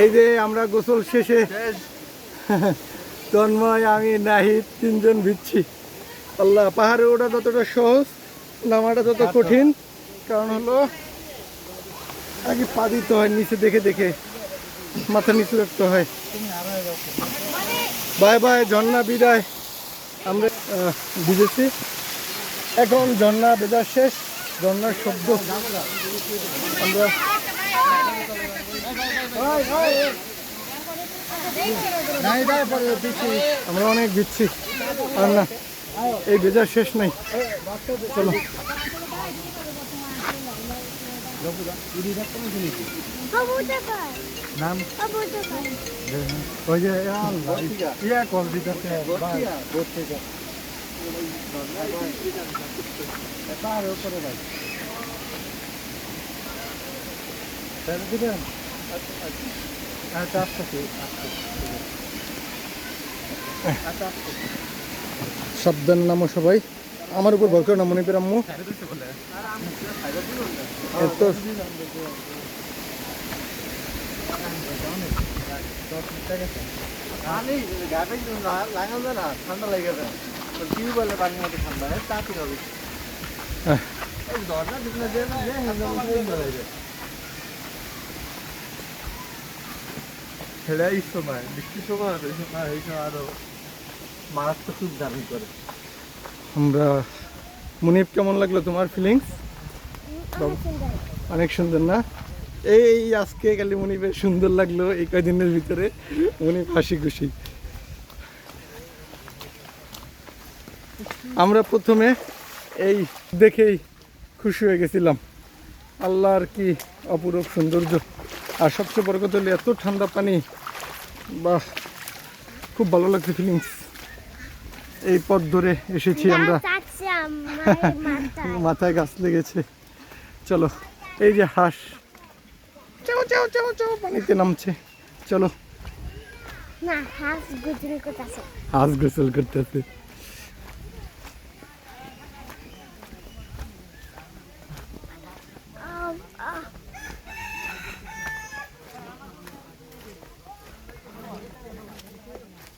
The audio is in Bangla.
এই যে আমরা গোসল শেষে তন্ময়, আমি, নাহিদ তিনজন ভিজছি। আল্লাহ, পাহাড়ে ওঠা যতটা সহজ নামাটা তত কঠিন। কারণ হলো আগে পা দিতে হয় নিচে দেখে দেখে, মাথা নিচে রাখতে হয়। বাই বাই ঝর্ণা, বিদায়। আমরা ভিজেছি, এখন ঝর্ণা ভেজা শেষ। ঝর্ণার শব্দ আমরা আমরা অনেক ভিজছি। আর না, এই ভেজা শেষ নাই। চলো নাম ওই যে ইয়া কল দিতেছে উপরে ভাই দিবেন। সাবধান নামো সবাই, আমার উপর ভর করে না মনে করে আম্মু। এত ঠান্ডা লাগে টিউবওয়েলের পানির মতো ঠান্ডা তাড়াতাড়ি হবে। এই সময় বৃষ্টির সময় এই সময় আরো মারাত্মক খুব দামি করে। আমরা মুনিব, কেমন লাগলো তোমার ফিলিংস? অনেক সুন্দর না? এই আজকে খালি মুনিবের সুন্দর লাগলো, এই কয়দিনের ভিতরে মুনিব হাসি খুশি। আমরা প্রথমে এই দেখেই খুশি হয়ে গেছিলাম। আল্লাহর কি অপরূপ সৌন্দর্য। আর সবচেয়ে বড় কথা হলো এত ঠান্ডা পানি, বাহ, খুব ভালো লাগছে ফিলিংস। এই পথ ধরে এসেছি আমরা, মাথায় গাছ লেগেছে। চলো, এই যে হাঁস চাও চাও চাও চাও পানিতে নামছে। চলো, হাঁস গোসল করতেছে।